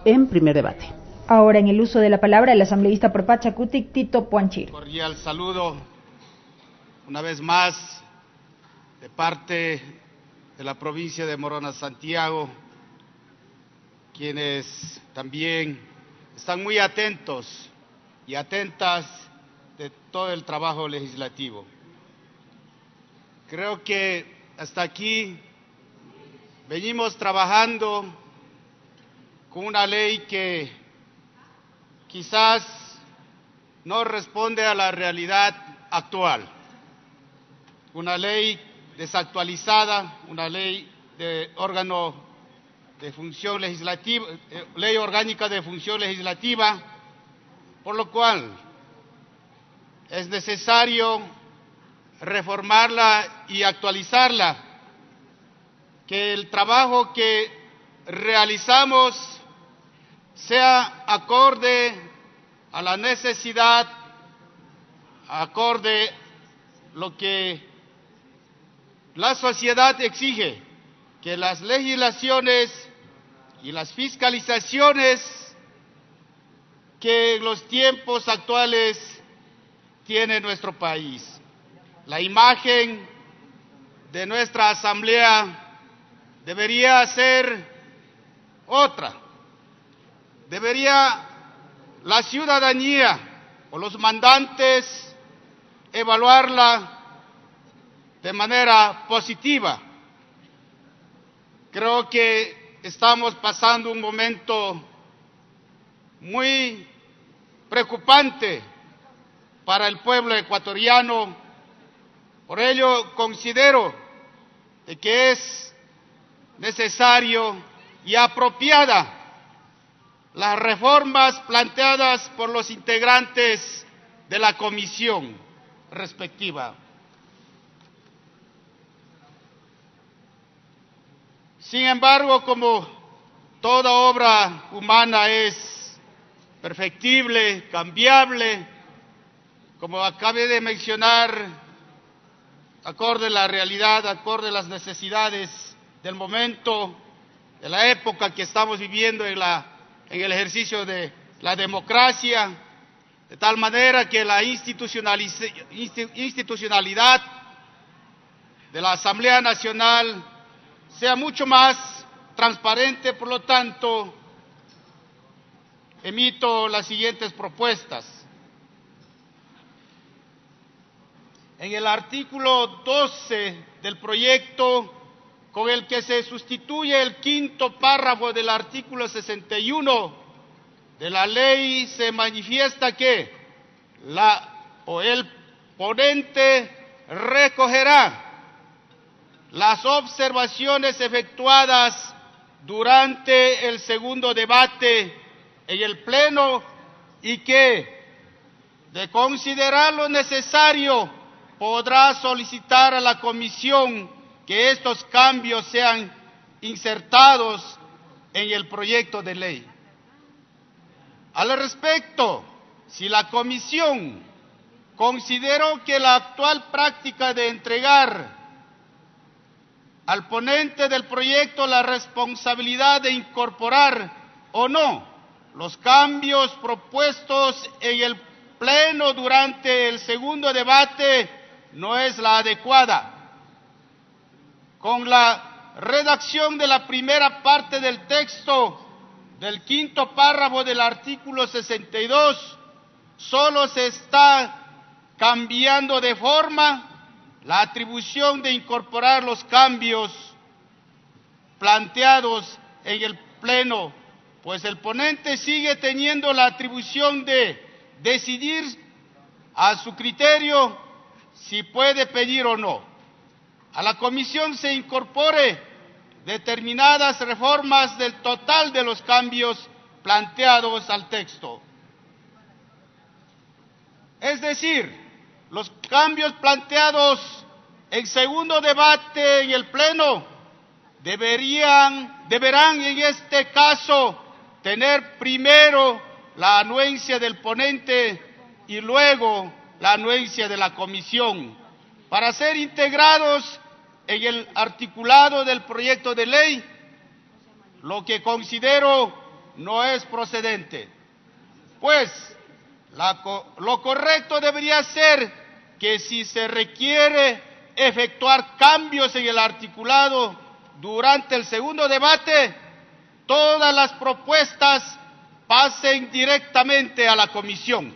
en primer debate. Ahora en el uso de la palabra el asambleísta por Pachacutic, Tito Puanchir. Cordial saludo una vez más de parte de la provincia de Morona Santiago, quienes también están muy atentos y atentas de todo el trabajo legislativo. Creo que hasta aquí venimos trabajando con una ley que quizás no responde a la realidad actual. Una ley desactualizada, una ley de órgano de función legislativa, ley orgánica de función legislativa, por lo cual es necesario reformarla y actualizarla, que el trabajo que realizamos sea acorde a la necesidad, acorde lo que la sociedad exige, que las legislaciones y las fiscalizaciones que en los tiempos actuales tiene nuestro país. La imagen de nuestra asamblea debería ser otra. Debería la ciudadanía o los mandantes evaluarla de manera positiva. Creo que estamos pasando un momento muy preocupante para el pueblo ecuatoriano. Por ello considero de que es necesario y apropiada las reformas planteadas por los integrantes de la comisión respectiva. Sin embargo, como toda obra humana es perfectible, cambiable, como acabé de mencionar, acorde a la realidad, acorde a las necesidades del momento, de la época que estamos viviendo en el ejercicio de la democracia, de tal manera que la institucionalidad de la Asamblea Nacional sea mucho más transparente. Por lo tanto, emito las siguientes propuestas. En el artículo 12 del proyecto, con el que se sustituye el quinto párrafo del artículo 61 de la ley, se manifiesta que el ponente recogerá las observaciones efectuadas durante el segundo debate en el Pleno y que, de considerar lo necesario, podrá solicitar a la Comisión que estos cambios sean insertados en el proyecto de ley. Al respecto, si la Comisión consideró que la actual práctica de entregar al ponente del proyecto la responsabilidad de incorporar o no los cambios propuestos en el Pleno durante el segundo debate no es la adecuada, con la redacción de la primera parte del texto del quinto párrafo del artículo 62, solo se está cambiando de forma la atribución de incorporar los cambios planteados en el Pleno, pues el ponente sigue teniendo la atribución de decidir a su criterio si puede pedir o no a la Comisión se incorpore determinadas reformas del total de los cambios planteados al texto. Es decir, los cambios planteados en segundo debate en el Pleno deberán en este caso tener primero la anuencia del ponente y luego la anuencia de la Comisión para ser integrados en el articulado del proyecto de ley, lo que considero no es procedente. Pues lo correcto debería ser que si se requiere efectuar cambios en el articulado durante el segundo debate, todas las propuestas pasen directamente a la comisión,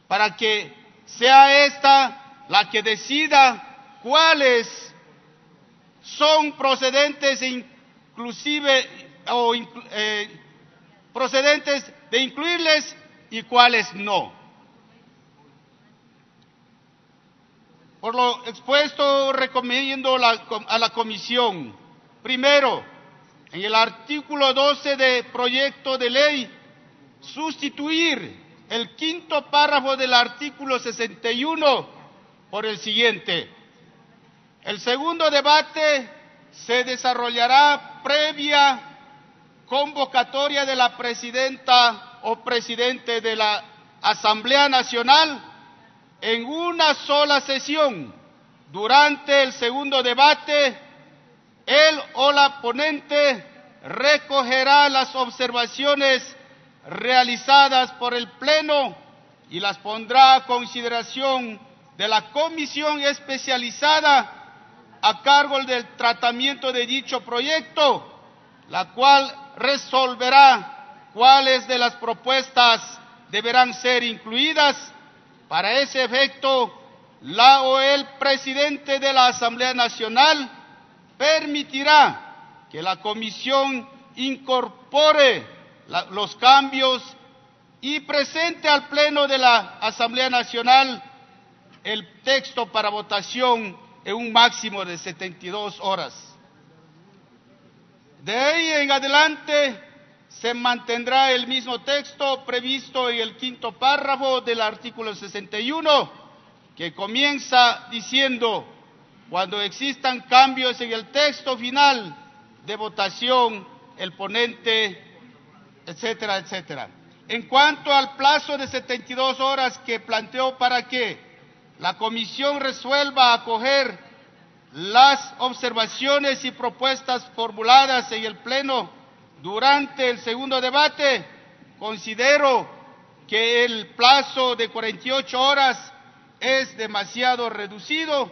para que sea esta la que decida cuáles son procedentes procedentes de incluirles y cuáles no. Por lo expuesto, recomiendo a la comisión, primero, en el artículo 12 del proyecto de ley, sustituir el quinto párrafo del artículo 61 por el siguiente: el segundo debate se desarrollará previa convocatoria de la presidenta o presidente de la Asamblea Nacional en una sola sesión. Durante el segundo debate, él o la ponente recogerá las observaciones realizadas por el Pleno y las pondrá a consideración de la comisión especializada a cargo del tratamiento de dicho proyecto, la cual resolverá cuáles de las propuestas deberán ser incluidas. Para ese efecto, la o el presidente de la Asamblea Nacional permitirá que la comisión incorpore los cambios y presente al Pleno de la Asamblea Nacional el texto para votación en un máximo de 72 horas. De ahí en adelante se mantendrá el mismo texto previsto en el quinto párrafo del artículo 61, que comienza diciendo: cuando existan cambios en el texto final de votación, el ponente, etcétera, etcétera. En cuanto al plazo de 72 horas que planteó para que la comisión resuelva acoger las observaciones y propuestas formuladas en el Pleno durante el segundo debate, considero que el plazo de 48 horas es demasiado reducido,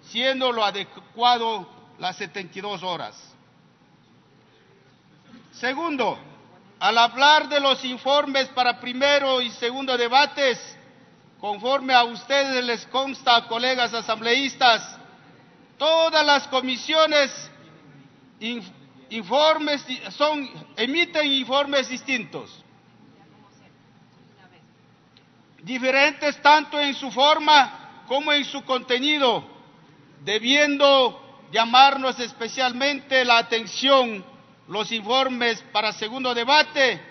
siendo lo adecuado las 72 horas. Segundo, al hablar de los informes para primero y segundo debates, conforme a ustedes les consta, colegas asambleístas, todas las comisiones emiten informes distintos, diferentes tanto en su forma como en su contenido, debiendo llamarnos especialmente la atención los informes para segundo debate,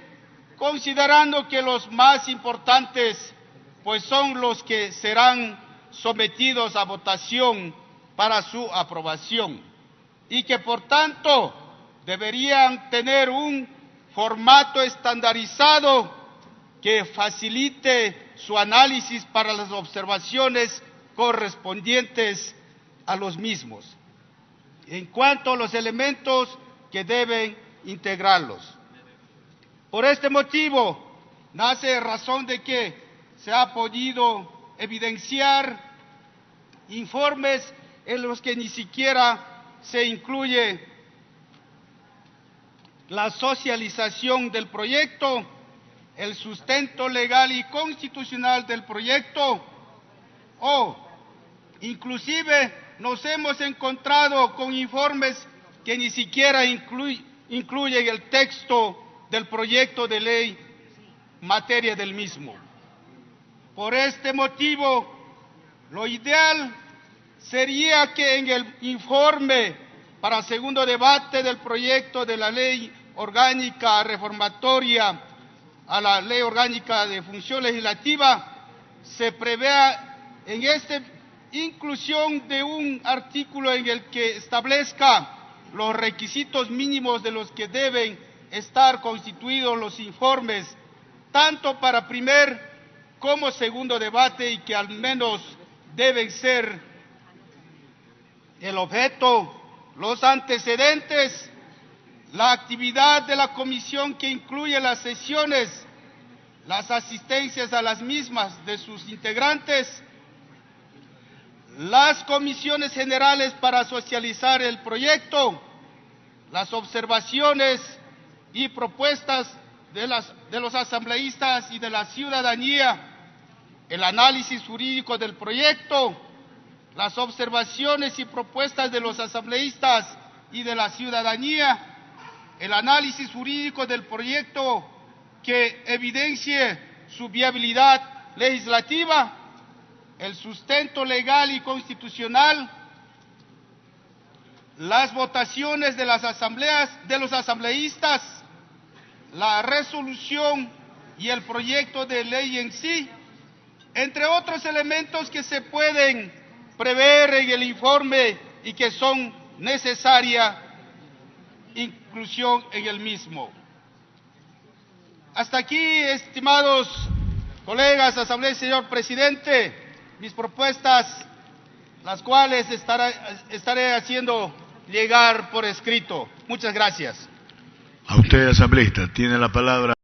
considerando que los más importantes pues son los que serán sometidos a votación para su aprobación, y que por tanto deberían tener un formato estandarizado que facilite su análisis para las observaciones correspondientes a los mismos, en cuanto a los elementos que deben integrarlos. Por este motivo, nace razón de que se ha podido evidenciar informes en los que ni siquiera se incluye la socialización del proyecto, el sustento legal y constitucional del proyecto, o inclusive nos hemos encontrado con informes que ni siquiera incluyen el texto del proyecto de ley materia del mismo. Por este motivo, lo ideal sería que en el informe para segundo debate del proyecto de la ley orgánica reformatoria a la ley orgánica de función legislativa se prevea en esta inclusión de un artículo en el que establezca los requisitos mínimos de los que deben estar constituidos los informes, tanto para primer como segundo debate, y que al menos deben ser el objeto, los antecedentes la actividad de la comisión, que incluye las sesiones, las asistencias a las mismas de sus integrantes, las comisiones generales para socializar el proyecto, las observaciones y propuestas de los asambleístas y de la ciudadanía, el análisis jurídico del proyecto, las observaciones y propuestas de los asambleístas y de la ciudadanía, el análisis jurídico del proyecto que evidencie su viabilidad legislativa, el sustento legal y constitucional, las votaciones de las asambleas de los asambleístas, la resolución y el proyecto de ley en sí, entre otros elementos que se pueden prever en el informe y que son necesaria inclusión en el mismo. Hasta aquí, estimados colegas, asamblea y señor presidente, mis propuestas, las cuales estaré haciendo llegar por escrito. Muchas gracias. A usted, asambleísta, tiene la palabra.